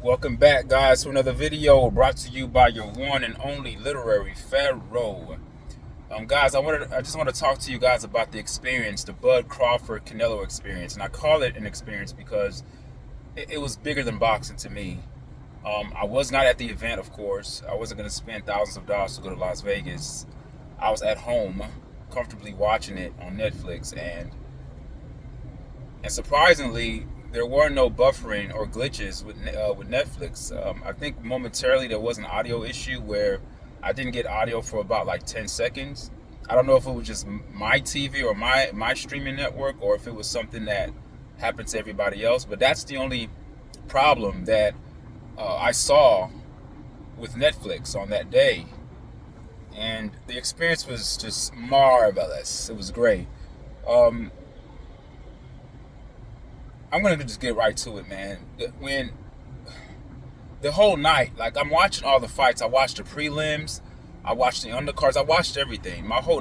Welcome back, guys, to another video brought to you by your one and only literary Pharaoh. Guys, I just want to talk to you guys about the experience, the Bud Crawford Canelo experience, and I call it an experience because it was bigger than boxing to me. I was not at the event, of course. I wasn't going to spend thousands of dollars to go to Las Vegas. I was at home, comfortably watching it on Netflix, and surprisingly, there were no buffering or glitches with Netflix. I think momentarily there was an audio issue where I didn't get audio for about like 10 seconds. I don't know if it was just my TV or my streaming network, or if it was something that happened to everybody else. But that's the only problem that I saw with Netflix on that day. And the experience was just marvelous. It was great. I'm gonna just get right to it, man. When the whole night, like, I'm watching all the fights. I watched the prelims, I watched the undercards, I watched everything. My whole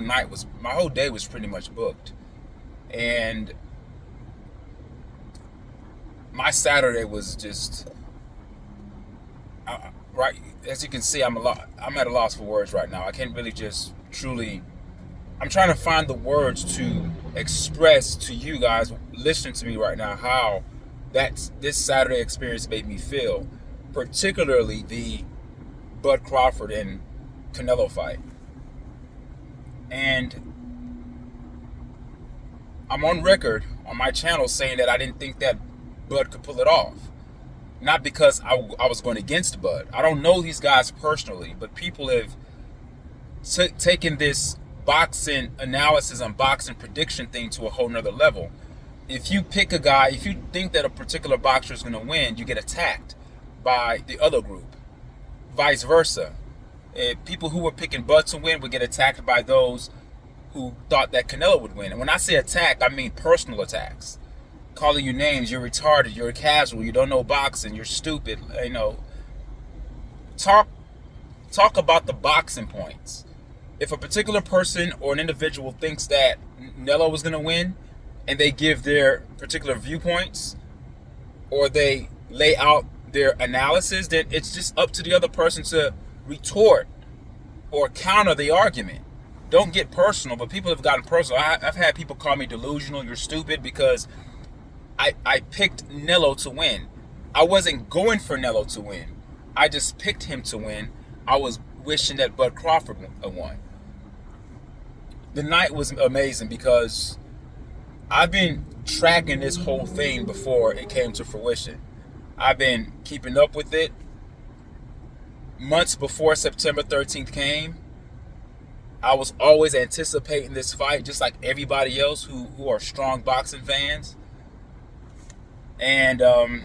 day was pretty much booked, and my Saturday was just right. As you can see, I'm at a loss for words right now. I can't really just truly. I'm trying to find the words to express to you guys listening to me right now how this Saturday experience made me feel, particularly the Bud Crawford and Canelo fight. And I'm on record on my channel saying that I didn't think that Bud could pull it off. Not because I was going against Bud. I don't know these guys personally, but people have taken this boxing analysis and boxing prediction thing to a whole nother level. If you pick a guy, if you think that a particular boxer is going to win, you get attacked by the other group. Vice versa. People who were picking Bud to win would get attacked by those who thought that Canelo would win. And when I say attack, I mean personal attacks. Calling you names, you're retarded, you're a casual, you don't know boxing, you're stupid, Talk about the boxing points. If a particular person or an individual thinks that Canelo was going to win, and they give their particular viewpoints, or they lay out their analysis, then it's just up to the other person to retort or counter the argument. Don't get personal, but people have gotten personal. I've had people call me delusional, you're stupid, because I picked Canelo to win. I wasn't going for Canelo to win. I just picked him to win. I was wishing that Bud Crawford won. The night was amazing because I've been tracking this whole thing before it came to fruition. I've been keeping up with it months before September 13th came. I was always anticipating this fight, just like everybody else who are strong boxing fans. And I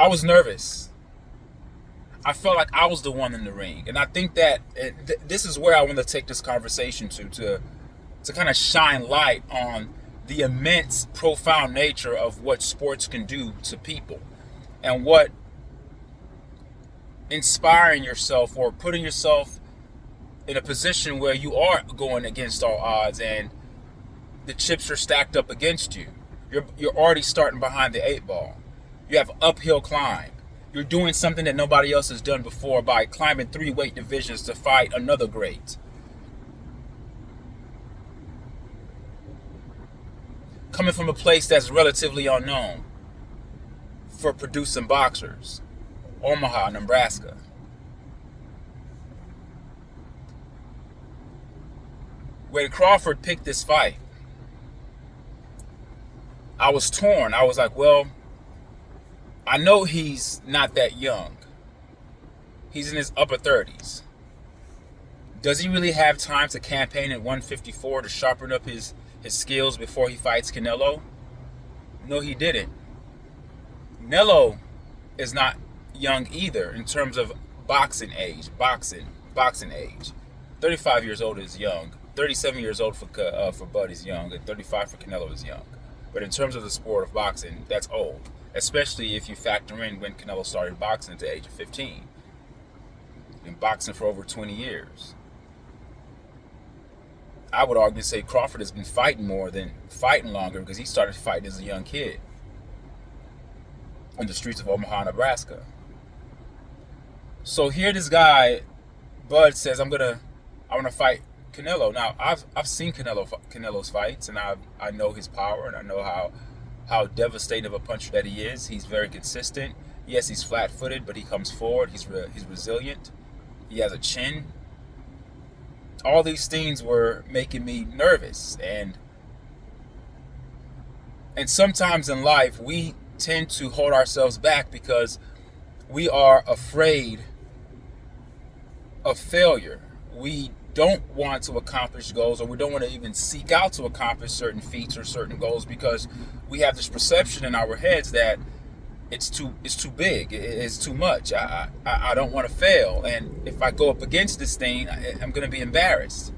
was nervous. I felt like I was the one in the ring. And I think that this is where I want to take this conversation to kind of shine light on the immense, profound nature of what sports can do to people, and what inspiring yourself or putting yourself in a position where you are going against all odds and the chips are stacked up against you. You're already starting behind the 8 ball. You have an uphill climb. You're doing something that nobody else has done before by climbing 3 weight divisions to fight another great. Coming from a place that's relatively unknown for producing boxers, Omaha, Nebraska. When Crawford picked this fight, I was torn. I was like, well, I know he's not that young. He's in his upper 30s. Does he really have time to campaign at 154 to sharpen up his skills before he fights Canelo? No, he didn't. Canelo is not young either in terms of boxing age. Boxing age. 35 years old is young. 37 years old for Bud is young, and 35 for Canelo is young. But in terms of the sport of boxing, that's old, especially if you factor in when Canelo started boxing at the age of 15. Been boxing for over 20 years. I would argue say Crawford has been fighting longer because he started fighting as a young kid. in the streets of Omaha, Nebraska. So here this guy, Bud, says, I want to fight Canelo. Now I've seen Canelo's fights, and I know his power, and I know how devastating of a puncher that he is. He's very consistent. Yes, he's flat-footed, but he comes forward. He's resilient. He has a chin. All these things were making me nervous, and sometimes in life we tend to hold ourselves back because we are afraid of failure. We don't want to accomplish goals, or we don't want to even seek out to accomplish certain feats or certain goals because we have this perception in our heads that it's too big, it's too much. I don't want to fail, and if I go up against this thing, I'm going to be embarrassed.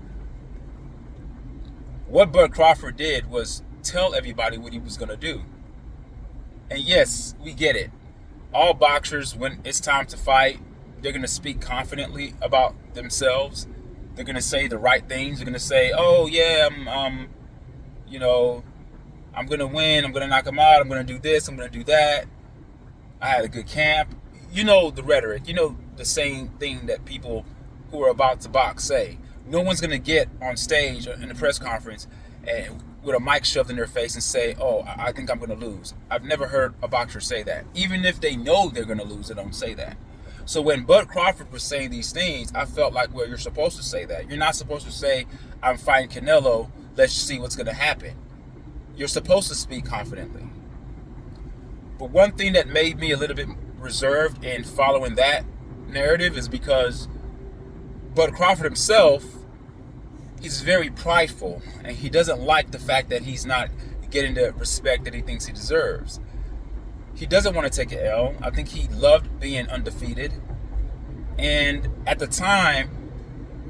What Bud Crawford did was tell everybody what he was going to do. And yes, we get it. All boxers, when it's time to fight, they're going to speak confidently about themselves. They're going to say the right things. They're going to say, oh yeah, I'm going to win. I'm going to knock him out. I'm going to do this. I'm going to do that. I had a good camp. You know the rhetoric. You know the same thing that people who are about to box say. No one's going to get on stage in a press conference and with a mic shoved in their face and say, oh, I think I'm going to lose. I've never heard a boxer say that. Even if they know they're going to lose, they don't say that. So when Bud Crawford was saying these things, I felt like, well, you're supposed to say that. You're not supposed to say, I'm fighting Canelo, let's see what's going to happen. You're supposed to speak confidently. But one thing that made me a little bit reserved in following that narrative is because Bud Crawford himself, he's very prideful, and he doesn't like the fact that he's not getting the respect that he thinks he deserves. He doesn't want to take an L. I think he loved being undefeated. And at the time,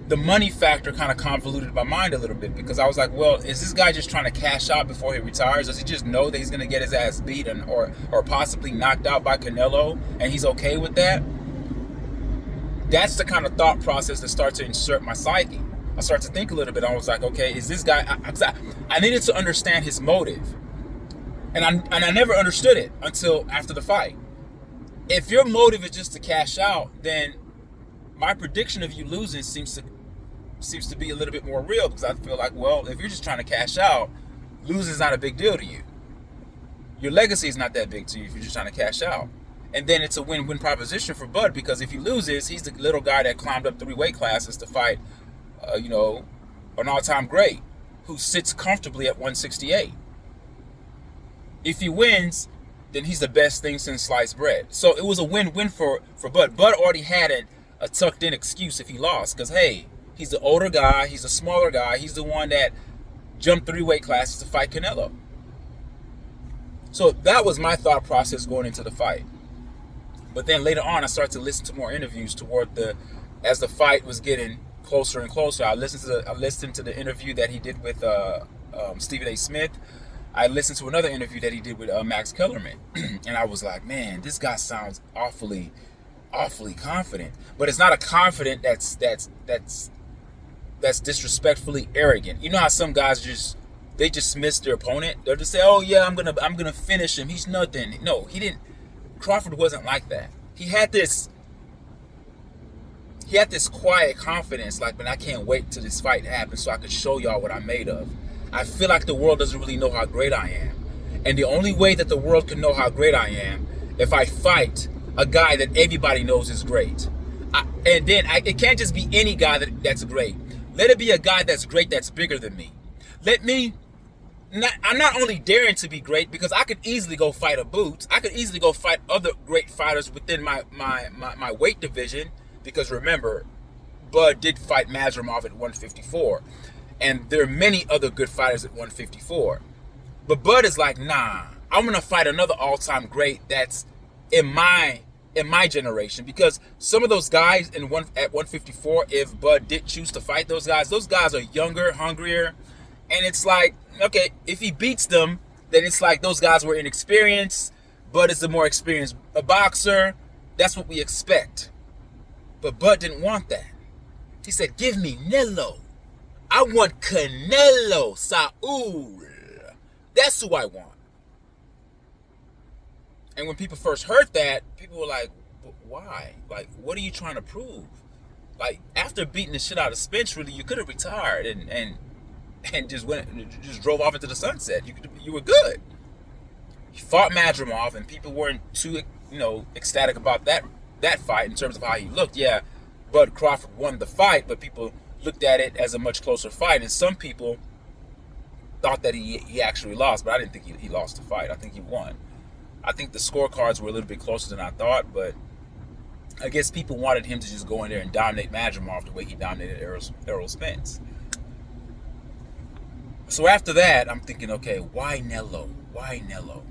the money factor kind of convoluted my mind a little bit because I was like, well, is this guy just trying to cash out before he retires? Does he just know that he's going to get his ass beat or possibly knocked out by Canelo, and he's okay with that? That's the kind of thought process that starts to insert my psyche. I started to think a little bit. I was like, okay, is this guy... I needed to understand his motive. And I never understood it until after the fight. If your motive is just to cash out, then my prediction of you losing seems to be a little bit more real, because I feel like, well, if you're just trying to cash out, losing is not a big deal to you. Your legacy is not that big to you if you're just trying to cash out. And then it's a win-win proposition for Bud, because if he loses, he's the little guy that climbed up 3 weight classes to fight, an all-time great who sits comfortably at 168. If he wins, then he's the best thing since sliced bread. So it was a win-win for Bud. Bud already had a tucked-in excuse if he lost, because, hey, he's the older guy, he's the smaller guy, he's the one that jumped 3 weight classes to fight Canelo. So that was my thought process going into the fight. But then later on, I started to listen to more interviews as the fight was getting closer and closer. I listened to the interview that he did with Stephen A. Smith. I listened to another interview that he did with Max Kellerman, and I was like, man, this guy sounds awfully confident. But it's not a confident that's disrespectfully arrogant. You know how some guys just miss their opponent? They'll just say, oh yeah, I'm gonna finish him. He's nothing. No, he didn't. Crawford wasn't like that. He had this quiet confidence, like, man, I can't wait till this fight happens so I can show y'all what I'm made of. I feel like the world doesn't really know how great I am. And the only way that the world can know how great I am, if I fight a guy that everybody knows is great. It can't just be any guy that's great. Let it be a guy that's great, that's bigger than me. I'm not only daring to be great, because I could easily go fight a Boots. I could easily go fight other great fighters within my weight division, because remember, Bud did fight Mazurmov at 154. And there are many other good fighters at 154. But Bud is like, nah, I'm going to fight another all-time great that's in my generation. Because some of those guys at 154, if Bud did choose to fight those guys are younger, hungrier. And it's like, okay, if he beats them, then it's like those guys were inexperienced. Bud is the more experienced boxer. That's what we expect. But Bud didn't want that. He said, give me Nello. I want Canelo Saul. That's who I want. And when people first heard that, people were like, why? Like, what are you trying to prove? Like, after beating the shit out of Spence, really, you could have retired and just drove off into the sunset. You were good. He fought Madrimov, and people weren't too ecstatic about that fight in terms of how he looked. Yeah, Bud Crawford won the fight, but people looked at it as a much closer fight, and some people thought that he actually lost, but I didn't think he lost the fight. I think he won. I think the scorecards were a little bit closer than I thought, but I guess people wanted him to just go in there and dominate Madrimov the way he dominated Errol Spence. So after that, I'm thinking, okay, why Nello? Why Nello?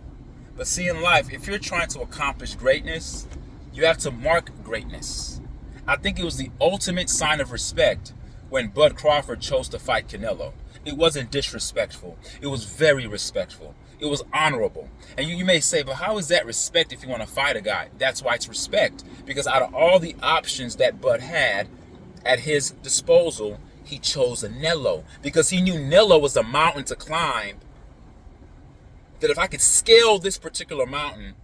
But see, in life, if you're trying to accomplish greatness, you have to mark greatness. I think it was the ultimate sign of respect when Bud Crawford chose to fight Canelo. It wasn't disrespectful. It was very respectful. It was honorable. And you may say, but how is that respect if you want to fight a guy? That's why it's respect. Because out of all the options that Bud had at his disposal, he chose Nello. Because he knew Nello was a mountain to climb. That if I could scale this particular mountain,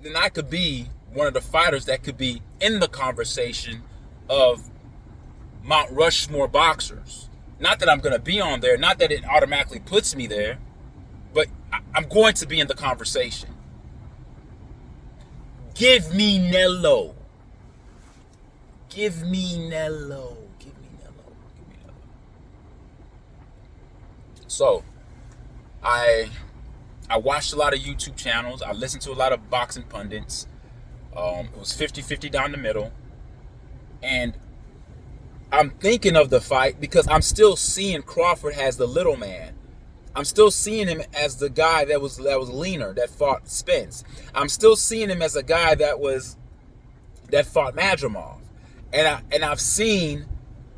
then I could be one of the fighters that could be in the conversation of Mount Rushmore boxers. Not that I'm going to be on there, not that it automatically puts me there, but I'm going to be in the conversation. Give me Nello. Give me Nello. Give me Nello. Give me Nello. So, I watched a lot of YouTube channels. I listened to a lot of boxing pundits. It was 50-50 down the middle. And I'm thinking of the fight because I'm still seeing Crawford as the little man. I'm still seeing him as the guy that was leaner, that fought Spence. I'm still seeing him as a guy that fought Madrimov. And I've seen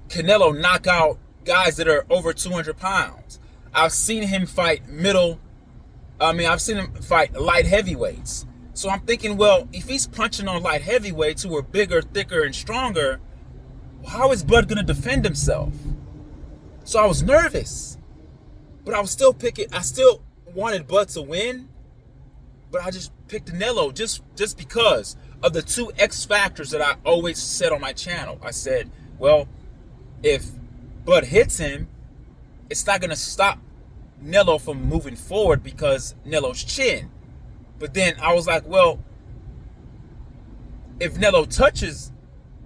Canelo knock out guys that are over 200 pounds. I've seen him fight I've seen him fight light heavyweights. So I'm thinking, well, if he's punching on light heavyweights who are bigger, thicker, and stronger, how is Bud going to defend himself? So I was nervous. But I was still I still wanted Bud to win. But I just picked Canelo just because of the two X factors that I always said on my channel. I said, well, if Bud hits him, it's not going to stop Nello from moving forward because Nello's chin. But then I was like, well, if Nello touches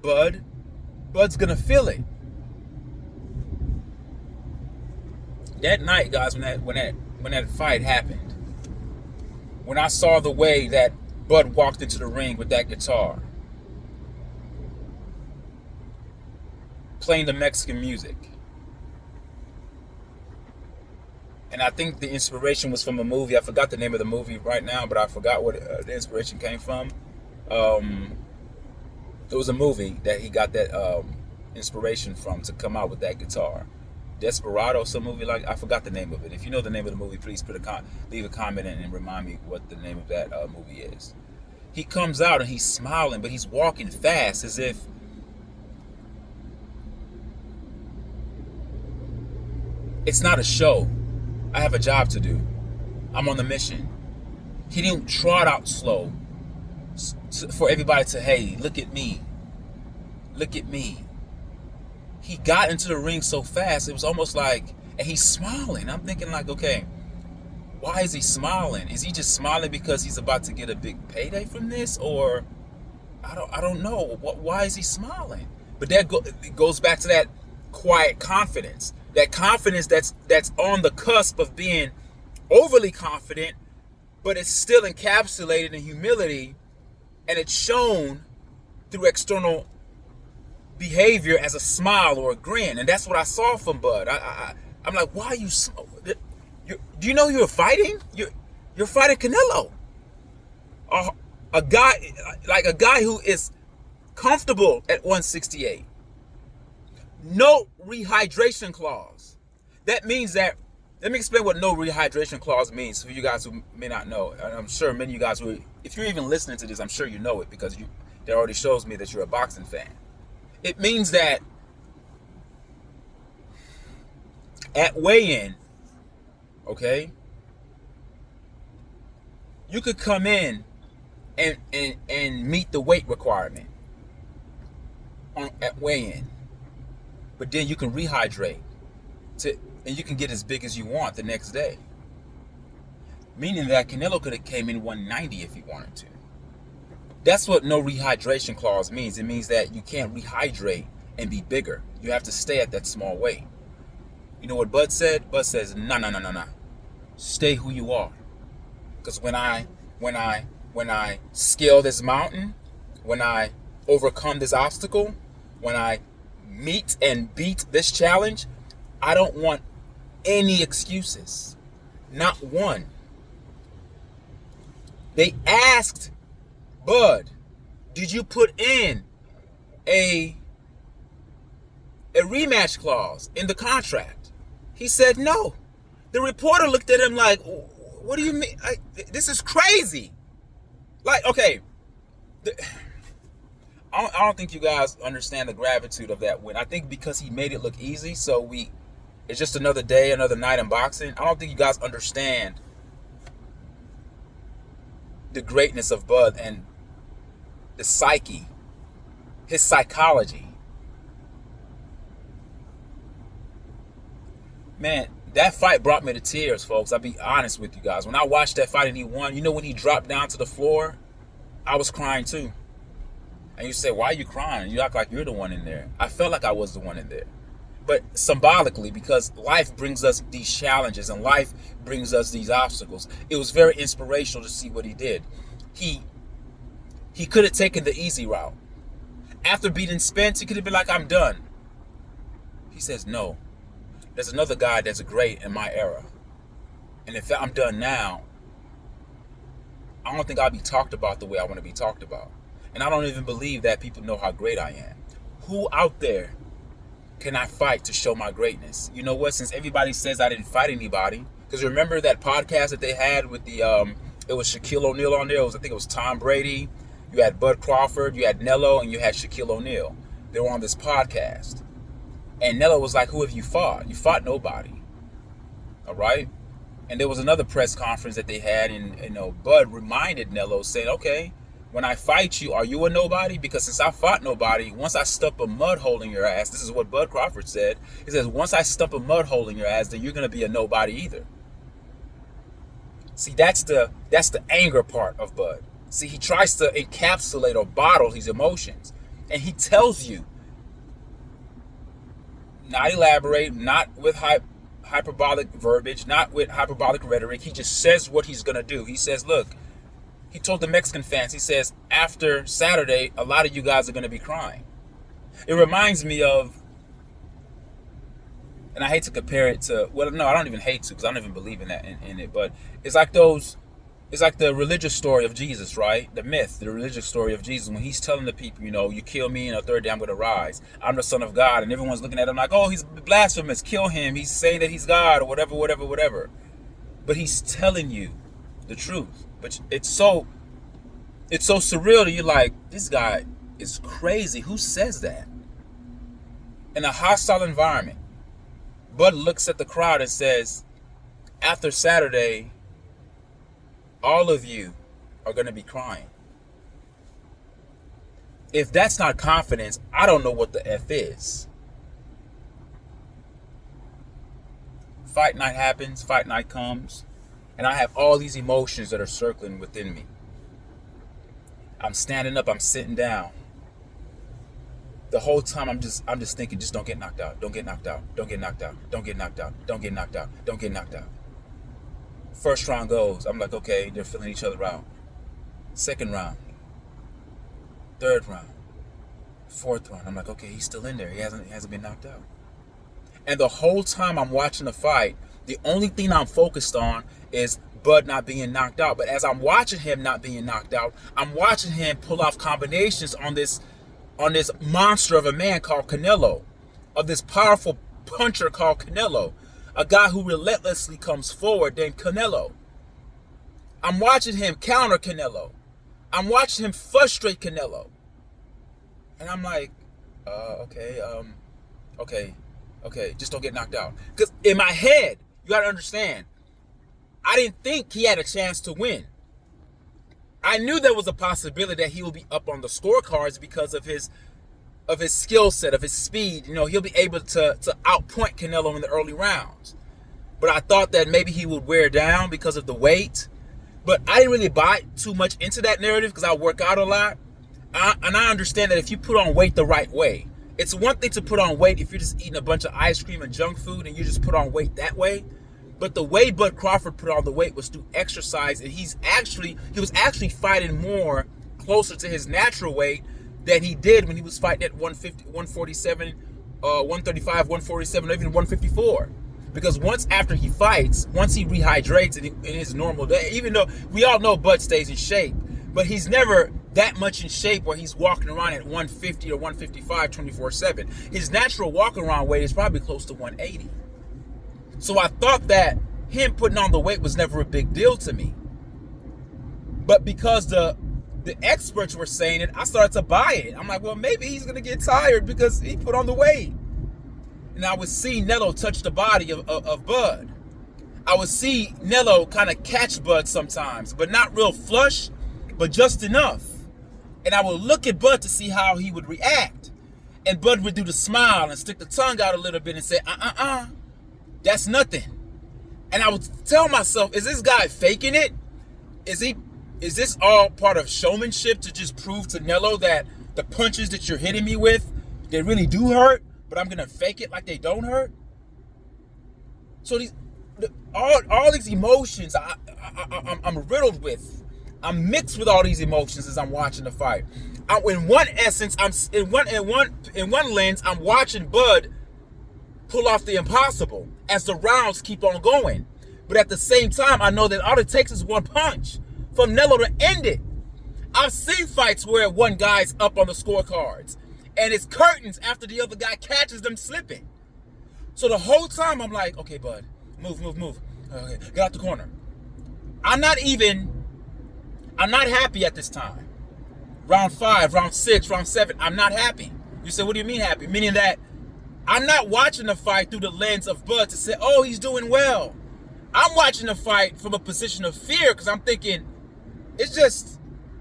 Bud's going to feel it. That night, guys, when that fight happened, when I saw the way that Bud walked into the ring with that guitar, playing the Mexican music, and I think the inspiration was from a movie. I forgot the name of the movie right now, but I forgot what the inspiration came from. It was a movie that he got that inspiration from to come out with that guitar. Desperado, some movie like, I forgot the name of it. If you know the name of the movie, please leave a comment and remind me what the name of that movie is. He comes out and he's smiling, but he's walking fast as if it's not a show. I have a job to do. I'm on the mission. He didn't trot out slow for everybody to, hey, look at me. Look at me. He got into the ring so fast, it was almost like, and he's smiling. I'm thinking like, okay, why is he smiling? Is he just smiling because he's about to get a big payday from this? Or, I don't know. Why is he smiling? But that goes back to that quiet confidence. That confidence that's on the cusp of being overly confident, but it's still encapsulated in humility, and it's shown through external behavior as a smile or a grin. And that's what I saw from Bud. I'm like, why are you? Do you know you're fighting? You're fighting Canelo, a guy who is comfortable at 168. No rehydration clause. That means that, let me explain what no rehydration clause means for you guys who may not know. And I'm sure many of you guys who, if you're even listening to this, I'm sure you know it because that already shows me that you're a boxing fan. It means that at weigh-in, okay, You could come in and meet the weight requirement at weigh-in, but then you can rehydrate and you can get as big as you want the next day. Meaning that Canelo could have came in 190 if he wanted to. That's what no rehydration clause means. It means that you can't rehydrate and be bigger. You have to stay at that small weight. You know what Bud said? Bud says, no. Stay who you are. Because when I scale this mountain, when I overcome this obstacle, when I meet and beat this challenge, I don't want any excuses. Not one. They asked Bud, did you put in a rematch clause in the contract? He said no. The reporter looked at him like, what do you mean? This is crazy. Like, okay, I don't think you guys understand the gravitude of that win. I think because he made it look easy, so it's just another day, another night in boxing. I don't think you guys understand the greatness of Bud and the psyche, his psychology. Man, that fight brought me to tears, folks. I'll be honest with you guys. When I watched that fight and he won, you know when he dropped down to the floor, I was crying too. And you say, why are you crying? You act like you're the one in there. I felt like I was the one in there. But symbolically, because life brings us these challenges and life brings us these obstacles, it was very inspirational to see what he did. He could have taken the easy route. After beating Spence, he could have been like, I'm done. He says, no. There's another guy that's great in my era. And if I'm done now, I don't think I'll be talked about the way I want to be talked about. And I don't even believe that people know how great I am. Who out there can I fight to show my greatness? You know what? Since everybody says I didn't fight anybody, because remember that podcast that they had with the, it was Shaquille O'Neal on there. I think it was Tom Brady. You had Bud Crawford, you had Nello, and you had Shaquille O'Neal. They were on this podcast. And Nello was like, who have you fought? You fought nobody. All right? And there was another press conference that they had, and Bud reminded Nello, saying, okay, when I fight you, are you a nobody? Because since I fought nobody, once I stump a mud hole in your ass, this is what Bud Crawford said. He says, once I stump a mud hole in your ass, then you're going to be a nobody either. See, that's the anger part of Bud. See, he tries to encapsulate or bottle his emotions. And he tells you, not elaborate, not with hyperbolic verbiage, not with hyperbolic rhetoric. He just says what he's going to do. He says, look, he told the Mexican fans, he says, after Saturday, a lot of you guys are going to be crying. It reminds me of, and I hate to compare it to, well, no, I don't even hate to, because I don't even believe in that in it, but it's like the religious story of Jesus, right? The myth, the religious story of Jesus, when he's telling the people, you kill me and a third day I'm going to rise. I'm the Son of God. And everyone's looking at him like, oh, he's blasphemous. Kill him. He's saying that he's God or whatever. But he's telling you the truth. But it's so surreal that you're like, this guy is crazy. Who says that? In a hostile environment, Bud looks at the crowd and says, after Saturday, all of you are going to be crying. If that's not confidence, I don't know what the F is. Fight night happens, fight night comes, and I have all these emotions that are circling within me. I'm standing up, I'm sitting down. The whole time I'm just thinking, just don't get knocked out, don't get knocked out, don't get knocked out, don't get knocked out, don't get knocked out, don't get knocked out. First round goes, I'm like, okay, they're filling each other out. Second round, third round, fourth round, I'm like, okay, he's still in there. He hasn't been knocked out. And the whole time I'm watching the fight, the only thing I'm focused on is Bud not being knocked out. But as I'm watching him not being knocked out, I'm watching him pull off combinations on this monster of a man called Canelo, of this powerful puncher called Canelo, a guy who relentlessly comes forward named Canelo. I'm watching him counter Canelo. I'm watching him frustrate Canelo. And I'm like, okay, just don't get knocked out. Because in my head, you got to understand, I didn't think he had a chance to win. I knew there was a possibility that he will be up on the scorecards because of his skill set, of his speed. You know, he'll be able to outpoint Canelo in the early rounds. But I thought that maybe he would wear down because of the weight. But I didn't really buy too much into that narrative because I work out a lot. And I understand that if you put on weight the right way, it's one thing to put on weight if you're just eating a bunch of ice cream and junk food and you just put on weight that way. But the way Bud Crawford put on the weight was through exercise, and he was actually fighting more closer to his natural weight than he did when he was fighting at 150, 147, 135, 147, or even 154. Because once after he fights, once he rehydrates in his normal day, even though we all know Bud stays in shape, but he's never that much in shape where he's walking around at 150 or 155 24/7. His natural walk around weight is probably close to 180. So I thought that him putting on the weight was never a big deal to me. But because the experts were saying it, I started to buy it. I'm like, well, maybe he's going to get tired because he put on the weight. And I would see Nello touch the body of Bud. I would see Nello kind of catch Bud sometimes, but not real flush, but just enough. And I would look at Bud to see how he would react. And Bud would do the smile and stick the tongue out a little bit and say, that's nothing. And I would tell myself, is this guy faking it? Is this all part of showmanship to just prove to Nello that the punches that you're hitting me with, they really do hurt, but I'm gonna fake it like they don't hurt? So all these emotions I'm riddled with. I'm mixed with all these emotions as I'm watching the fight. In one essence, in one lens, I'm watching Bud pull off the impossible as the rounds keep on going. But at the same time, I know that all it takes is one punch from Nello to end it. I've seen fights where one guy's up on the scorecards and it's curtains after the other guy catches them slipping. So the whole time I'm like, okay, Bud, move. Okay, get out the corner. I'm not happy at this time. Round 5, round 6, round 7, I'm not happy. You say, what do you mean happy? Meaning that I'm not watching the fight through the lens of Bud to say, oh, he's doing well. I'm watching the fight from a position of fear because I'm thinking it's just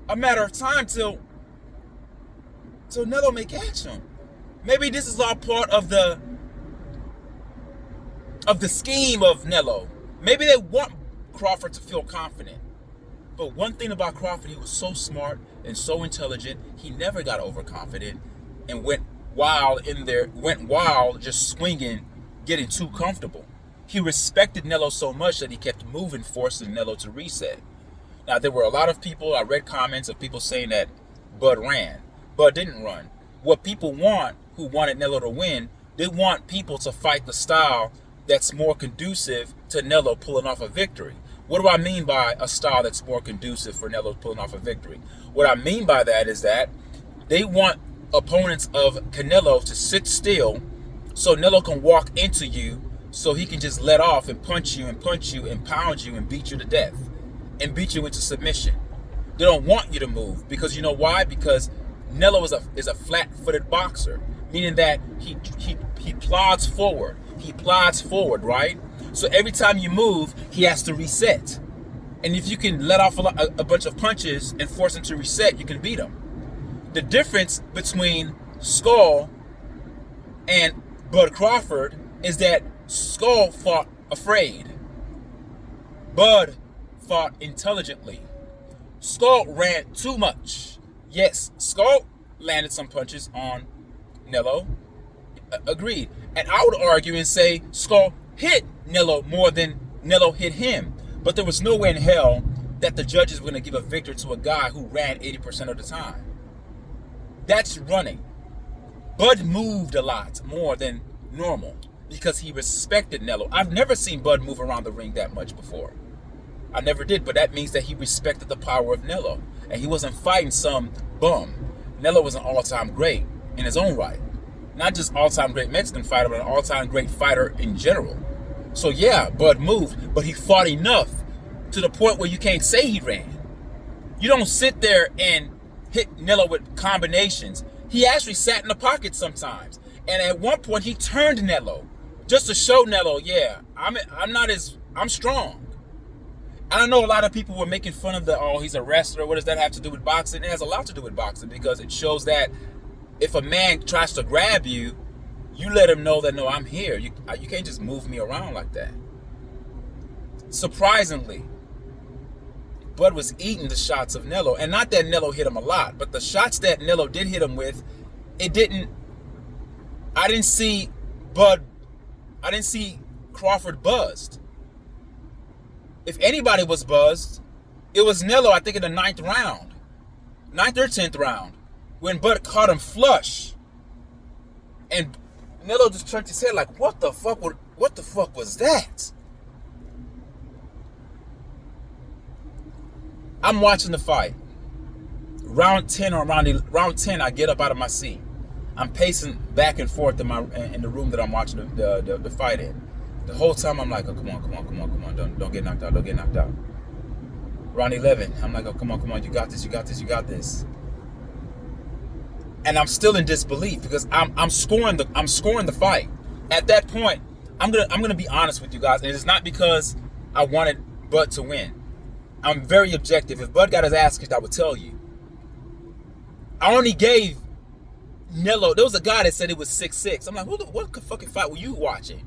a matter of time till Nello may catch him. Maybe this is all part of the scheme of Nello. Maybe they want Crawford to feel confident. But one thing about Crawford, he was so smart and so intelligent, he never got overconfident and went wild just swinging, getting too comfortable. He respected Nello so much that he kept moving, forcing Nello to reset. Now, there were a lot of people, I read comments of people saying that Bud ran. Bud didn't run. What people want, who wanted Nello to win, they want people to fight the style that's more conducive to Nello pulling off a victory. What do I mean by a style that's more conducive for Nello pulling off a victory? What I mean by that is that they want opponents of Canelo to sit still so Nello can walk into you so he can just let off and punch you and pound you and beat you to death and beat you into submission. They don't want you to move because you know why? Because Nello is a flat-footed boxer, meaning that he plods forward. He plods forward, right? So every time you move, he has to reset. And if you can let off a bunch of punches and force him to reset, you can beat him. The difference between Skull and Bud Crawford is that Skull fought afraid. Bud fought intelligently. Skull ran too much. Yes, Skull landed some punches on Nello. Agreed. And I would argue and say Skull hit Nello more than Nello hit him. But there was no way in hell that the judges were going to give a victory to a guy who ran 80% of the time. That's running. Bud moved a lot more than normal because he respected Nello. I've never seen Bud move around the ring that much before. I never did, but that means that he respected the power of Nello. And he wasn't fighting some bum. Nello was an all-time great in his own right. Not just all-time great Mexican fighter, but an all-time great fighter in general. So yeah, Bud moved, but he fought enough to the point where you can't say he ran. You don't sit there and hit Nello with combinations. He actually sat in the pocket sometimes. And at one point, he turned Nello just to show Nello, yeah, I'm strong. I know a lot of people were making fun of oh, he's a wrestler. What does that have to do with boxing? It has a lot to do with boxing because it shows that if a man tries to grab you, you let him know that, no, I'm here. You can't just move me around like that. Surprisingly, Bud was eating the shots of Nello. And not that Nello hit him a lot, but the shots that Nello did hit him with, I didn't see Crawford buzzed. If anybody was buzzed, it was Nello, I think in the 9th or 10th round, when Bud caught him flush. And Nello just turned his head like, what the fuck was that? I'm watching the fight. Round 10, I get up out of my seat. I'm pacing back and forth in the room that I'm watching the fight in. The whole time I'm like, oh, come on, don't get knocked out. Round 11, I'm like, oh, come on, you got this. And I'm still in disbelief because I'm scoring the fight. At that point, I'm gonna be honest with you guys, and it's not because I wanted Bud to win. I'm very objective. If Bud got his ass kicked, I would tell you. I only gave Nello. There was a guy that said it was 6-6. I'm like, what fucking fight were you watching?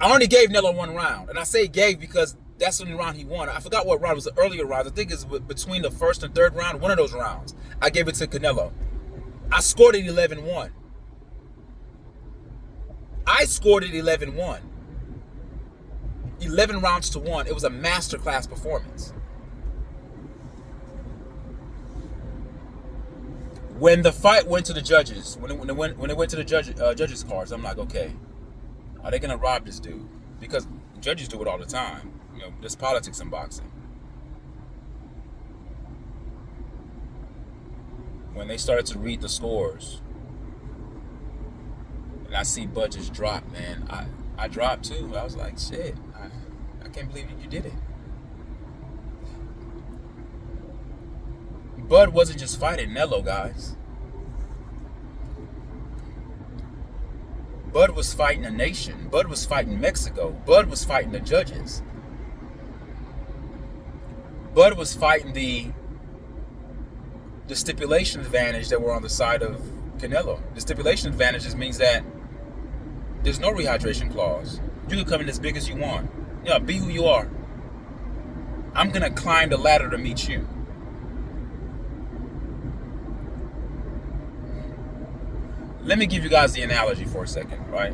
I only gave Nello 1 round, and I say gave because that's the only round he won. I forgot what round. It was the earlier round. I think it's between the 1st and 3rd round. One of those rounds, I gave it to Canelo. I scored it 11-1. I scored it 11-1. 11 rounds to 1. It was a masterclass performance. When the fight went to the judges, when it went to the judges' cards, I'm like, okay, are they gonna rob this dude? Because judges do it all the time. You know, there's politics in boxing. When they started to read the scores, and I see Bud just drop, man, I dropped too. I was like, shit, I can't believe you did it. Bud wasn't just fighting Nello, guys. Bud was fighting a nation. Bud was fighting Mexico. Bud was fighting the judges. Bud was fighting the stipulation advantage that were on the side of Canelo. The stipulation advantage just means that there's no rehydration clause. You can come in as big as you want. Yeah, be who you are. I'm gonna climb the ladder to meet you. Let me give you guys the analogy for a second, right?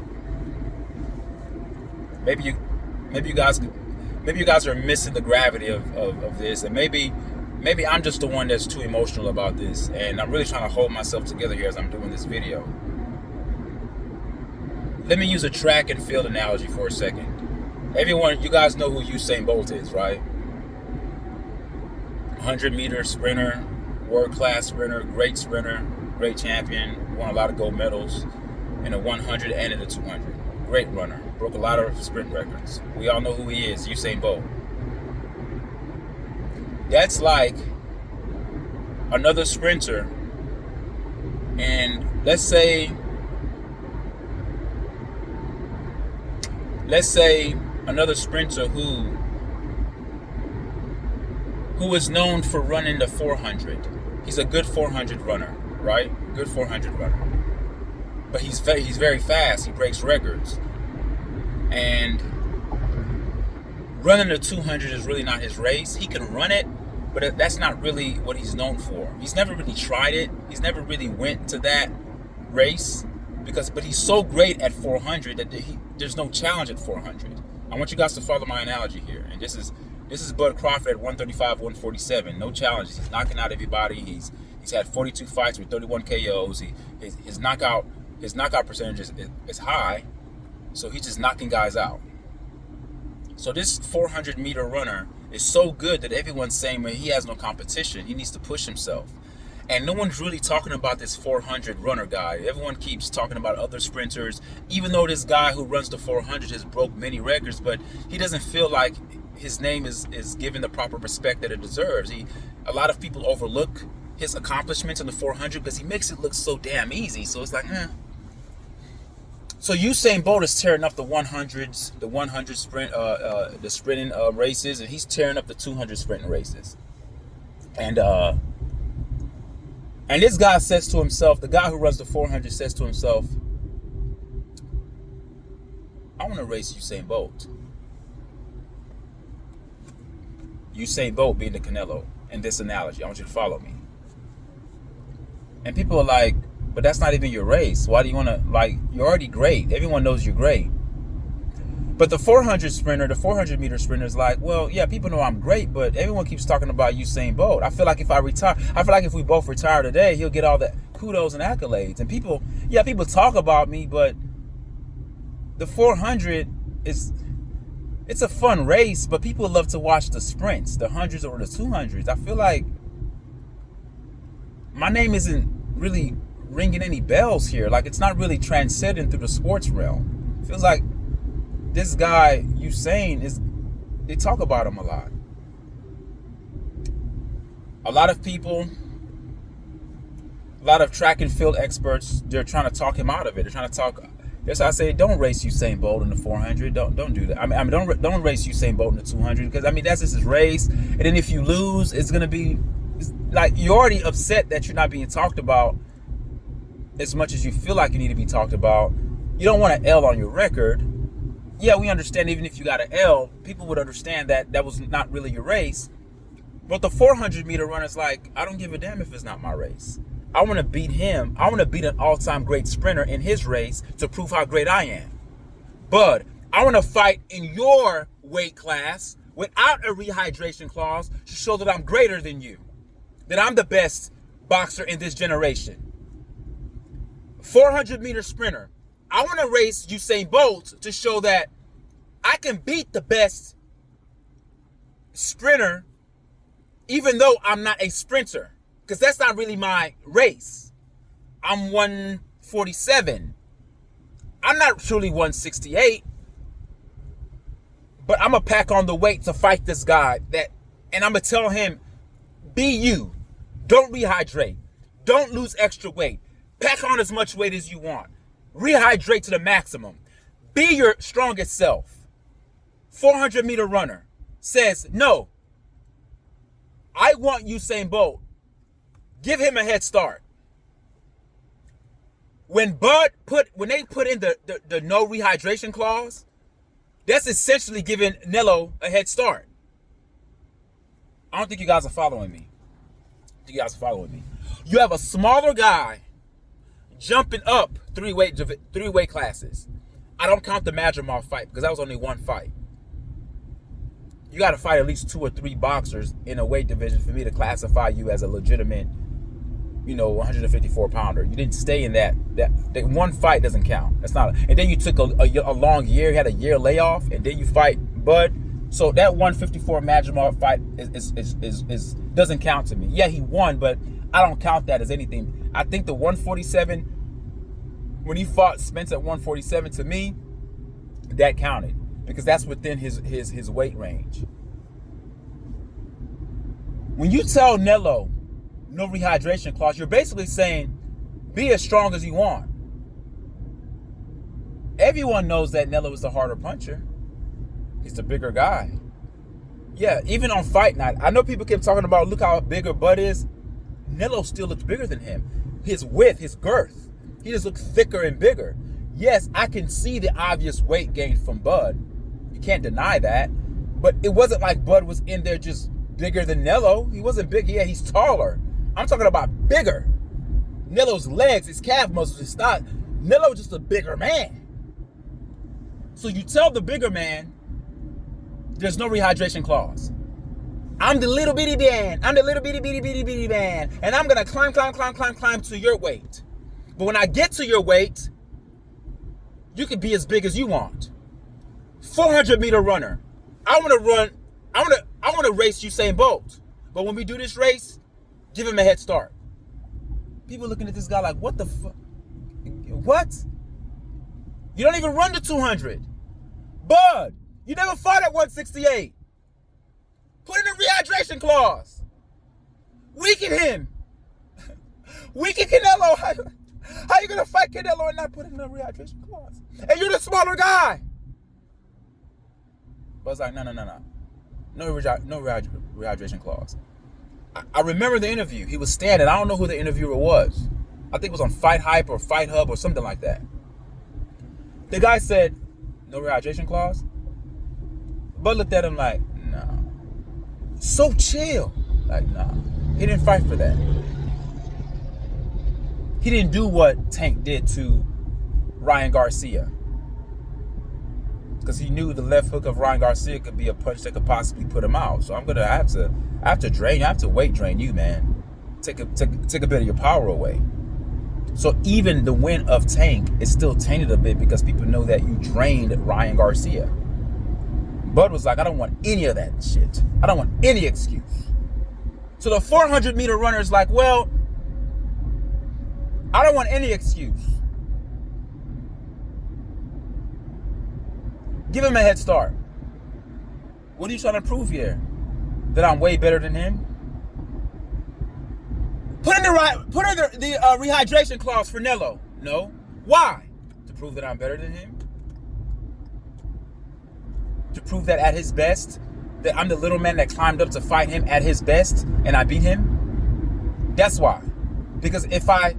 Maybe you guys are missing the gravity of this, and maybe I'm just the one that's too emotional about this, and I'm really trying to hold myself together here as I'm doing this video. Let me use a track and field analogy for a second. Everyone, you guys know who Usain Bolt is, right? 100-meter sprinter, world-class sprinter, great champion, won a lot of gold medals in the 100 and in the 200. Great runner, broke a lot of sprint records. We all know who he is, Usain Bolt. That's like another sprinter, and let's say another sprinter who is known for running the 400. He's a good 400 runner, right? Good 400 runner. But he's very fast. He breaks records. And running the 200 is really not his race. He can run it, but that's not really what he's known for. He's never really tried it. He's never really went to that race but he's so great at 400 that there's no challenge at 400. I want you guys to follow my analogy here. And this is Bud Crawford at 135, 147. No challenges. He's knocking out everybody. He's had 42 fights with 31 KOs. His knockout percentage is high, so he's just knocking guys out. So this 400-meter runner is so good that everyone's saying, man, he has no competition. He needs to push himself. And no one's really talking about this 400 runner guy. Everyone keeps talking about other sprinters, even though this guy who runs the 400 has broke many records, but he doesn't feel like his name is given the proper respect that it deserves. A lot of people overlook his accomplishments in the 400 because he makes it look so damn easy. So it's like, So Usain Bolt is tearing up the 100s, the 100 sprint, the sprinting races, and he's tearing up the 200 sprinting races. And this guy says to himself, the guy who runs the 400 says to himself, I want to race Usain Bolt. Usain Bolt being the Canelo in this analogy. I want you to follow me. And people are like, but that's not even your race. Why do you want to, you're already great. Everyone knows you're great. But the 400 sprinter, the 400 meter sprinter is like, well, yeah, people know I'm great, but everyone keeps talking about Usain Bolt. I feel like if I retire, I feel like if we both retire today, he'll get all the kudos and accolades. And people talk about me, but the 400 it's a fun race, but people love to watch the sprints, the 100s or the 200s. I feel like my name isn't really ringing any bells here. Like, it's not really transcending through the sports realm. It feels like this guy, Usain, they talk about him a lot. A lot of people, a lot of track and field experts, they're trying to talk him out of it. They're trying to talk. That's why I say, don't race Usain Bolt in the 400. Don't do that. I mean, don't race Usain Bolt in the 200, because that's just his race. And then if you lose, it's gonna be like you're already upset that you're not being talked about as much as you feel like you need to be talked about. You don't want an L on your record. Yeah, we understand even if you got an L, people would understand that that was not really your race. But the 400 meter runner's like, I don't give a damn if it's not my race. I want to beat him. I want to beat an all-time great sprinter in his race to prove how great I am. Bud, I want to fight in your weight class without a rehydration clause to show that I'm greater than you, that I'm the best boxer in this generation. 400 meter sprinter, I want to race Usain Bolt to show that I can beat the best sprinter, even though I'm not a sprinter, because that's not really my race. I'm 147. I'm not truly 168, but I'm going to pack on the weight to fight this guy, and I'm going to tell him, be you. Don't rehydrate. Don't lose extra weight. Pack on as much weight as you want. Rehydrate to the maximum. Be your strongest self. 400 meter runner says, no, I want Usain Bolt. Give him a head start. When they put in the no rehydration clause, that's essentially giving Nello a head start. I don't think you guys are following me. You have a smaller guy jumping up three weight classes. I don't count the Madrimov fight because that was only one fight. You got to fight at least 2 or 3 boxers in a weight division for me to classify you as a legitimate, 154 pounder. You didn't stay in that one fight doesn't count. That's not. And then you took a long year, had a year layoff, and then you fight Bud. So that 154 Madrimov fight is doesn't count to me. Yeah, he won, but I don't count that as anything. I think the 147, when he fought Spence at 147, to me, that counted because that's within his weight range. When you tell Nello no rehydration clause, you're basically saying be as strong as you want. Everyone knows that Nello is the harder puncher. He's the bigger guy. Yeah, even on fight night, I know people kept talking about look how bigger Bud is. Nello still looks bigger than him. His width, his girth, he just looks thicker and bigger. Yes, I can see the obvious weight gain from Bud. You can't deny that. But it wasn't like Bud was in there just bigger than Nello. He wasn't big. Yeah, he's taller. I'm talking about bigger. Nello's legs, his calf muscles, his thigh. Nello's just a bigger man. So you tell the bigger man, there's no rehydration clause. I'm the little bitty man. I'm the little bitty man. And I'm going to climb to your weight. But when I get to your weight, you can be as big as you want. 400 meter runner. I want to race Usain Bolt. But when we do this race, give him a head start. People looking at this guy like, what the fuck? What? You don't even run the 200. Bud, you never fought at 168. Put in a rehydration clause. Weaken him. Weaken Canelo. How How you gonna fight Canelo and not put in a rehydration clause? And you're the smaller guy. But it's like, no. No rehydration clause. I remember the interview. He was standing. I don't know who the interviewer was. I think it was on Fight Hype or Fight Hub or something like that. The guy said, no rehydration clause. Bud looked at him like, nah. So chill. Like, nah. He didn't fight for that. He didn't do what Tank did to Ryan Garcia. Because he knew the left hook of Ryan Garcia could be a punch that could possibly put him out. So I have to drain you. I have to weight drain you, man. Take a bit of your power away. So even the win of Tank is still tainted a bit because people know that you drained Ryan Garcia. Bud was like, I don't want any of that shit. I don't want any excuse. So the 400-meter runner is like, well, I don't want any excuse. Give him a head start. What are you trying to prove here? That I'm way better than him? Put in the rehydration clause for Nello. No. Why? To prove that I'm better than him? To prove that at his best, that I'm the little man that climbed up to fight him at his best and I beat him? That's why. Because if I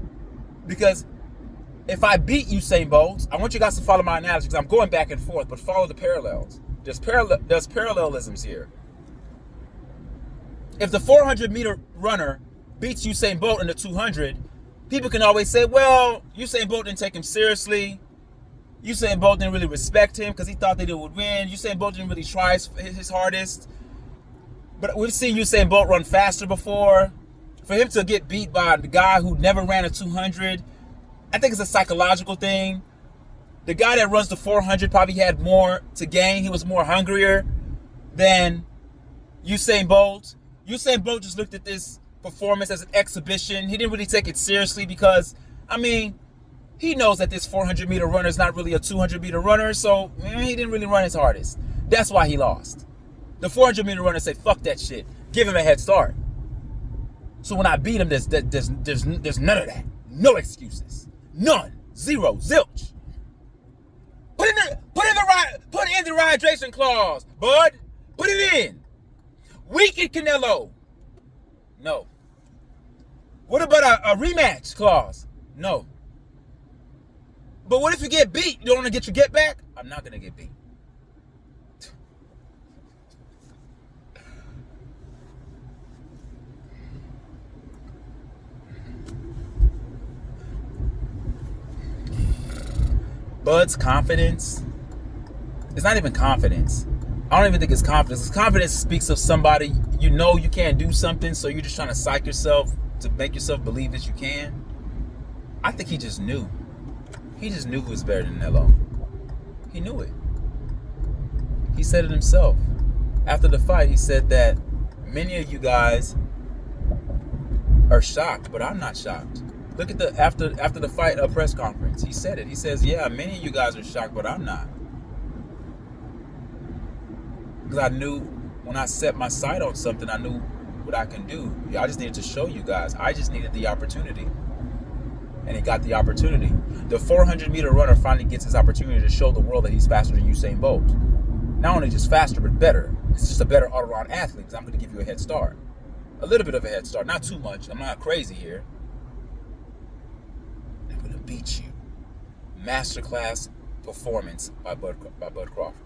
beat Usain Bolt, I want you guys to follow my analogy because I'm going back and forth, but follow the parallels. There's parallelisms here. If the 400-meter runner beats Usain Bolt in the 200, people can always say, well, Usain Bolt didn't take him seriously. Usain Bolt didn't really respect him because he thought that he would win. Usain Bolt didn't really try his hardest. But we've seen Usain Bolt run faster before. For him to get beat by the guy who never ran a 200, I think it's a psychological thing. The guy that runs the 400 probably had more to gain. He was more hungrier than Usain Bolt. Usain Bolt just looked at this performance as an exhibition. He didn't really take it seriously because, he knows that this 400-meter runner is not really a 200-meter runner, so he didn't really run his hardest. That's why he lost. The 400-meter runner said, fuck that shit. Give him a head start. So when I beat him, there's none of that. No excuses. None. Zero. Zilch. Put in the rehydration clause, bud. Put it in. Weaken Canelo. No. What about a rematch clause? No. But what if you get beat? You don't want to get your get back? I'm not going to get beat. Bud's confidence, it's not even confidence. I don't even think it's confidence. Confidence speaks of somebody, you know you can't do something, so you're just trying to psych yourself to make yourself believe that you can. I think he just knew. He just knew who was better than Nello. He knew it. He said it himself. After the fight, he said that many of you guys are shocked, but I'm not shocked. Look at the after the fight press conference. He said it. He says, yeah, many of you guys are shocked, but I'm not. Because I knew when I set my sight on something, I knew what I can do. I just needed to show you guys. I just needed the opportunity. And he got the opportunity. The 400-meter runner finally gets his opportunity to show the world that he's faster than Usain Bolt. Not only just faster, but better. It's just a better all-around athlete because I'm going to give you a head start. A little bit of a head start. Not too much. I'm not crazy here. I'm going to beat you. Masterclass performance by Bud Crawford.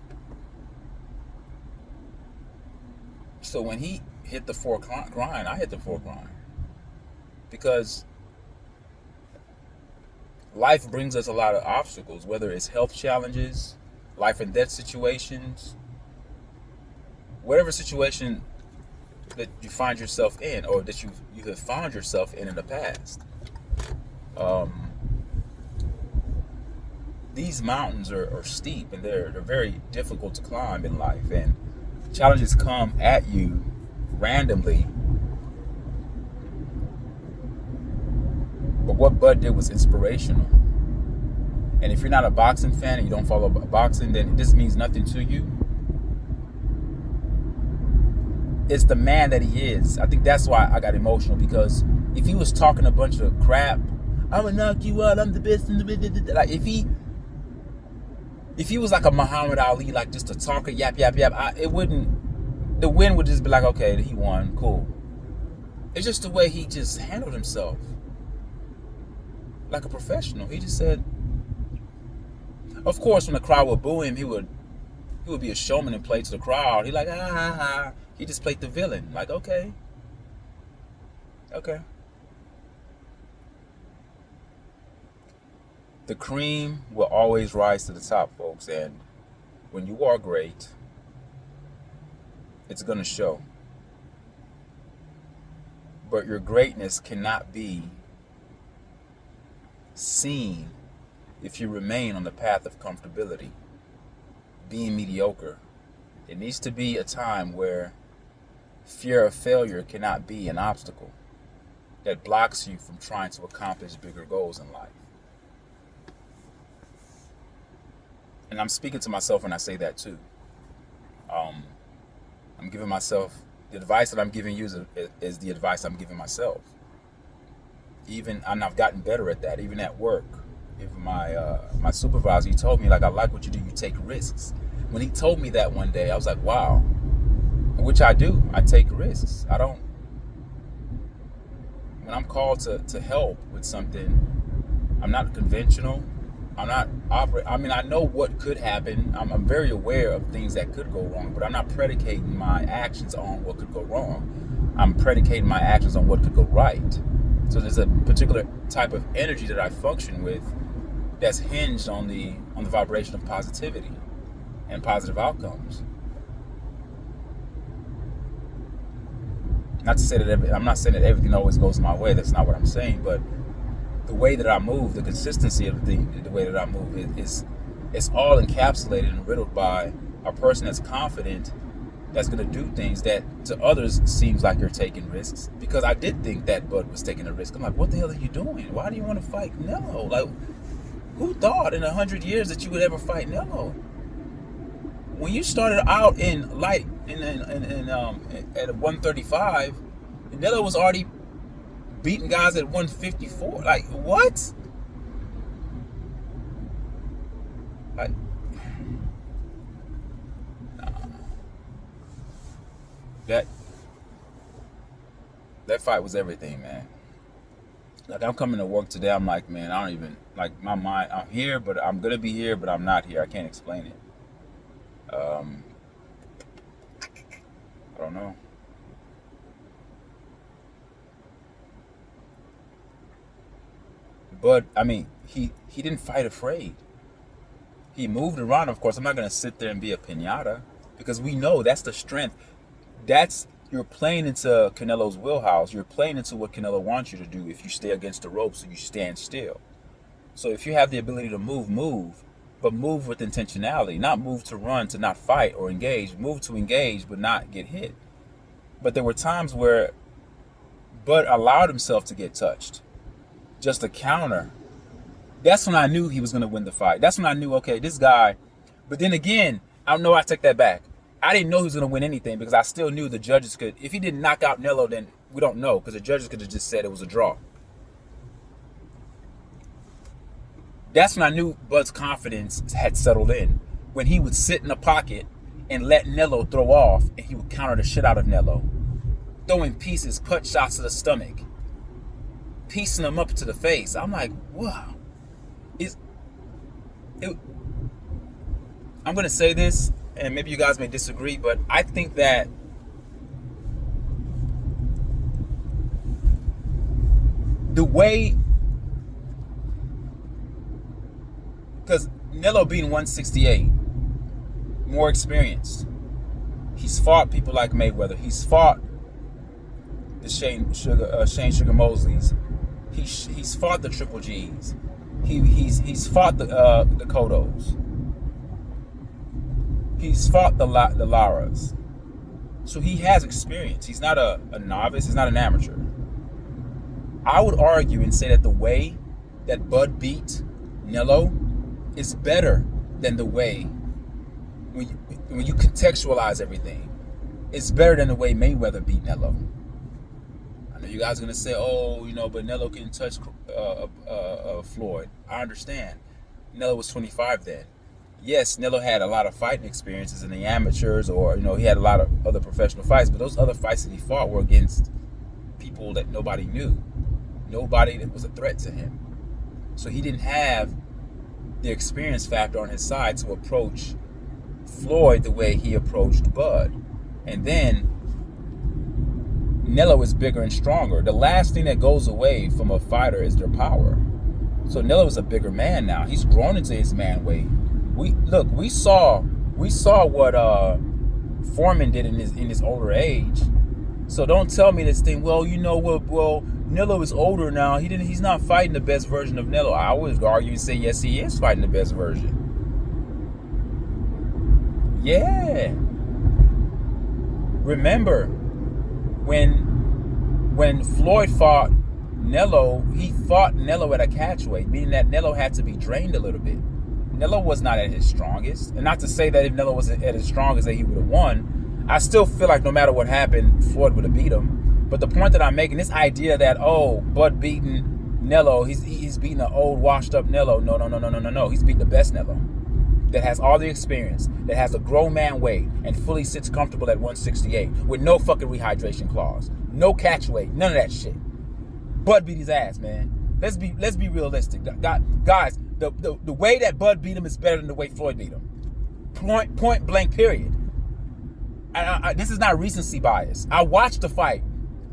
So when he hit the 4 grind, I hit the 4 grind. Because life brings us a lot of obstacles, whether it's health challenges, life and death situations, whatever situation that you find yourself in or that you have found yourself in the past. These mountains are steep and they're very difficult to climb in life, and challenges come at you randomly. But what Bud did was inspirational. And if you're not a boxing fan and you don't follow boxing, then this means nothing to you. It's the man that he is. I think that's why I got emotional, because if he was talking a bunch of crap, I'm gonna knock you out. I'm the best in the business. Like if he was like a Muhammad Ali, like just a talker, yap yap yap, it wouldn't. The win would just be like, okay, he won, cool. It's just the way he just handled himself, like a professional. He just said, of course, when the crowd would boo him, he would be a showman and play to the crowd. He like, ha ha ha. He just played the villain. Like, okay. The cream will always rise to the top, folks. And when you are great, it's going to show. But your greatness cannot be seen if you remain on the path of comfortability, being mediocre. It needs to be a time where fear of failure cannot be an obstacle that blocks you from trying to accomplish bigger goals in life. And I'm speaking to myself when I say that too. I'm giving myself, the advice that I'm giving you is the advice I'm giving myself. And I've gotten better at that, even at work. Even my supervisor, he told me, like, I like what you do, you take risks. When he told me that one day, I was like, wow. Which I do. I take risks. When I'm called to help with something, I'm not conventional. I'm not I know what could happen. I'm very aware of things that could go wrong, but I'm not predicating my actions on what could go wrong. I'm predicating my actions on what could go right. So there's a particular type of energy that I function with that's hinged on the vibration of positivity and positive outcomes. Not to say that I'm not saying that everything always goes my way. That's not what I'm saying, but the way that I move, the consistency of the way that I move, it's all encapsulated and riddled by a person that's confident, that's going to do things that to others seems like you're taking risks. Because I did think that Bud was taking a risk. I'm like, what the hell are you doing? Why do you want to fight Nello? Like, who thought in 100 years that you would ever fight Nello? When you started out in light at 135, Nello was already beating guys at 154. Like, what? Like, nah. That fight was everything, man. Like, I'm coming to work today, I'm like, man, I don't even, like, my mind, I'm here, but I'm gonna be here, but I'm not here. I can't explain it. I don't know. But I mean, he didn't fight afraid. He moved around. Of course, I'm not gonna sit there and be a piñata, because we know that's the strength. You're playing into Canelo's wheelhouse. You're playing into what Canelo wants you to do if you stay against the ropes and you stand still. So if you have the ability to move, but move with intentionality, not move to run, to not fight or engage, move to engage, but not get hit. But there were times where Bud allowed himself to get touched, just a counter. That's when I knew he was going to win the fight. That's when I knew, okay, this guy. But then again, I take that back. I didn't know he was going to win anything, because I still knew the judges could. If he didn't knock out Nello, then we don't know, because the judges could have just said it was a draw. That's when I knew Bud's confidence had settled in. When he would sit in a pocket and let Nello throw off, and he would counter the shit out of Nello, throwing pieces, punch shots to the stomach, piecing him up to the face. I'm like, wow. I'm going to say this, and maybe you guys may disagree, but I think that the way, because Nello being 168, more experienced. He's fought people like Mayweather. He's fought the Shane Sugar Mosleys. He's fought the Triple G's. He's fought the Cottos. He's fought the Laras. So he has experience. He's not a novice. He's not an amateur. I would argue and say that the way that Bud beat Nello is better than the way, when you contextualize everything, it's better than the way Mayweather beat Nello. know you guys are gonna say, oh, but Nello can touch Floyd. I understand. Nello was 25 then. Yes, Nello had a lot of fighting experiences in the amateurs, or he had a lot of other professional fights, but those other fights that he fought were against people that nobody knew, nobody that was a threat to him. So he didn't have the experience factor on his side to approach Floyd the way he approached Bud. And then Nello is bigger and stronger. The last thing that goes away from a fighter is their power. So Nello is a bigger man now. He's grown into his man weight. We saw what Foreman did in his older age. So don't tell me this thing. Well, Nello is older now. He's not fighting the best version of Nello. I always argue and say yes, he is fighting the best version. Yeah. Remember when Floyd fought Nello, he fought Nello at a catch weight, meaning that Nello had to be drained a little bit. Nello was not at his strongest. And not to say that if Nello was at his strongest that he would have won. I still feel like no matter what happened, Floyd would have beat him. But the point that I'm making, this idea that, Bud beating Nello, he's beating an old, washed up Nello. No. He's beating the best Nello that has all the experience, that has a grown man weight, and fully sits comfortable at 168 with no fucking rehydration clause, no catch weight, none of that shit. Bud beat his ass, man. Let's be realistic, guys. The way that Bud beat him is better than the way Floyd beat him. Point blank. Period. This is not recency bias. I watched the fight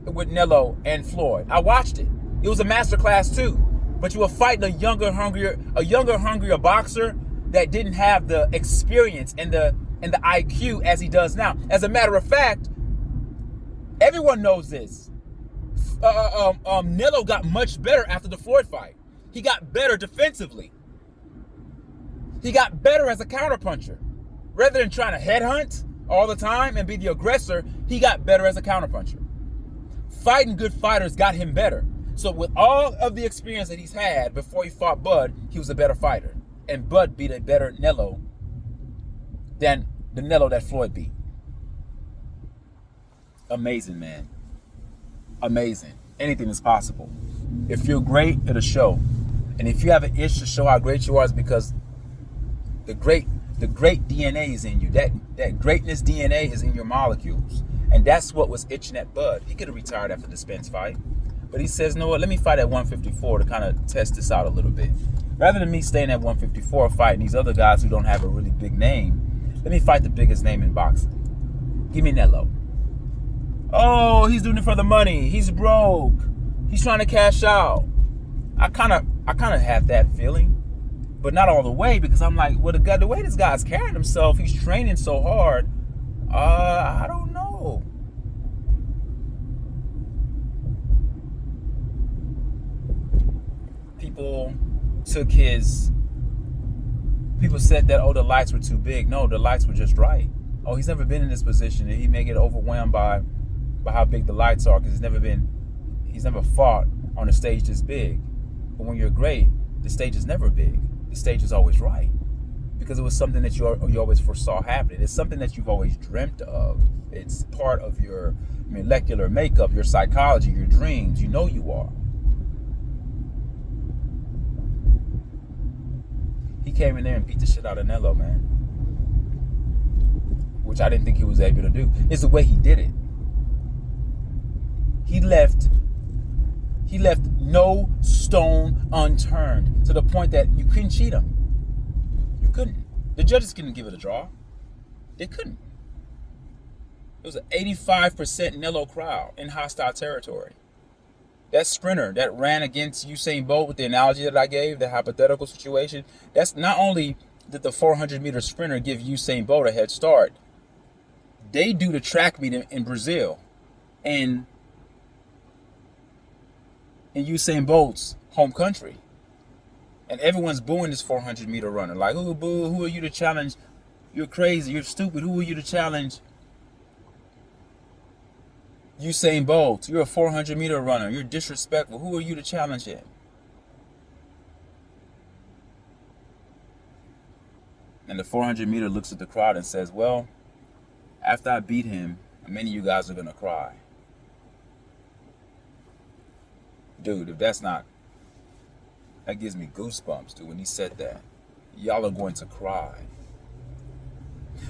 with Nello and Floyd. I watched it. It was a masterclass too. But you were fighting a younger, hungrier boxer that didn't have the experience and the IQ as he does now. As a matter of fact, everyone knows this. Nello got much better after the Floyd fight. He got better defensively. He got better as a counterpuncher. Rather than trying to headhunt all the time and be the aggressor, he got better as a counterpuncher. Fighting good fighters got him better. So with all of the experience that he's had before he fought Bud, he was a better fighter. And Bud beat a better Nello than the Nello that Floyd beat. Amazing, man. Amazing. Anything is possible. If you're great, it'll show. And if you have an itch to show how great you are, it's because the great DNA is in you. That greatness DNA is in your molecules. And that's what was itching at Bud. He could have retired after the Spence fight. But he says, no, let me fight at 154 to kind of test this out a little bit. Rather than me staying at 154 fighting these other guys who don't have a really big name, let me fight the biggest name in boxing. Give me Nello. Oh, he's doing it for the money. He's broke. He's trying to cash out. I kind of have that feeling, but not all the way, because I'm like, well, the way this guy's carrying himself, he's training so hard. I don't know. People said that, the lights were too big. No, the lights were just right. Oh, he's never been in this position, and he may get overwhelmed by how big the lights are, because he's never fought on a stage this big. But when you're great, the stage is never big. The stage is always right, because it was something that you always foresaw happening. It's something that you've always dreamt of. It's part of your molecular makeup, your psychology, your dreams. You know you are. He came in there and beat the shit out of Nello, man, which I didn't think he was able to do. It's the way he did it. He left no stone unturned, to the point that you couldn't cheat him. You couldn't. The judges couldn't give it a draw. They couldn't. It was an 85% Nello crowd in hostile territory. That sprinter that ran against Usain Bolt, with the analogy that I gave, the hypothetical situation, that's not only did the 400-meter sprinter give Usain Bolt a head start, they do the track meet in Brazil. And in Usain Bolt's home country. And everyone's booing this 400-meter runner. Like, oh, boo, who are you to challenge? You're crazy, you're stupid. Who are you to challenge Usain Bolt? You're a 400-meter runner. You're disrespectful. Who are you to challenge him? And the 400-meter looks at the crowd and says, well, after I beat him, many of you guys are going to cry. Dude, if that's not, that gives me goosebumps, dude, when he said that. Y'all are going to cry.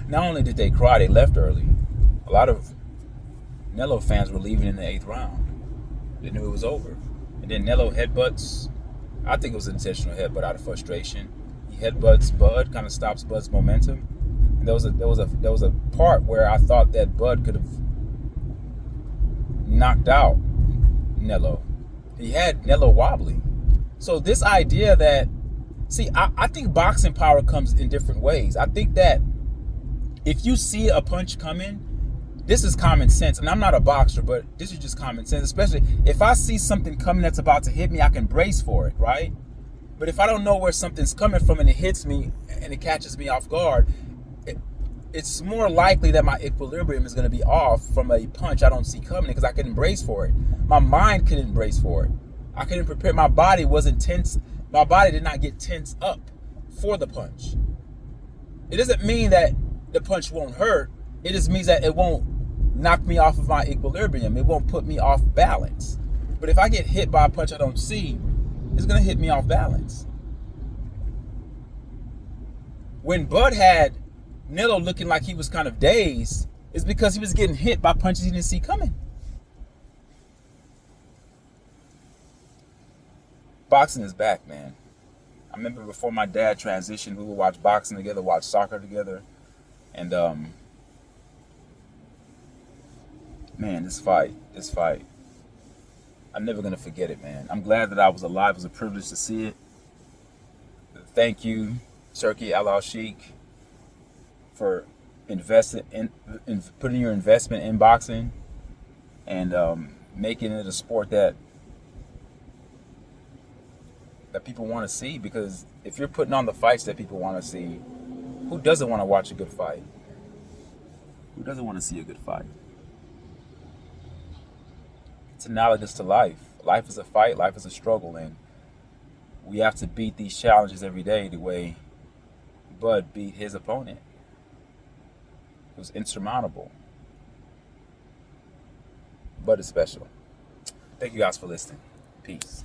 Not only did they cry, they left early. A lot of Nello fans were leaving in the 8th round. They knew it was over. And then Nello headbutts. I think it was an intentional headbutt out of frustration. He headbutts Bud, kind of stops Bud's momentum. And there was a part where I thought that Bud could have knocked out Nello. He had Nello wobbly. So this idea that, I think boxing power comes in different ways. I think that if you see a punch coming, this is common sense. And I'm not a boxer, but this is just common sense. Especially if I see something coming that's about to hit me, I can brace for it, right? But if I don't know where something's coming from and it hits me and it catches me off guard, it's more likely that my equilibrium is going to be off from a punch I don't see coming because I couldn't brace for it. My mind couldn't brace for it. I couldn't prepare. My body wasn't tense. My body did not get tense up for the punch. It doesn't mean that the punch won't hurt. It just means that it won't knock me off of my equilibrium. It won't put me off balance. But if I get hit by a punch I don't see, it's going to hit me off balance. When Bud had Nello looking like he was kind of dazed, it's because he was getting hit by punches he didn't see coming. Boxing is back, man. I remember before my dad transitioned, we would watch boxing together, watch soccer together. And, man, this fight, I'm never going to forget it, man. I'm glad that I was alive. It was a privilege to see it. Thank you, Turkey Al-Sheikh, for investing in putting your investment in boxing and making it a sport that people want to see. Because if you're putting on the fights that people want to see, who doesn't want to watch a good fight? Who doesn't want to see a good fight? It's analogous to life. Life is a fight. Life is a struggle, and we have to beat these challenges every day the way Bud beat his opponent. It was insurmountable. Bud is special. Thank you guys for listening. Peace.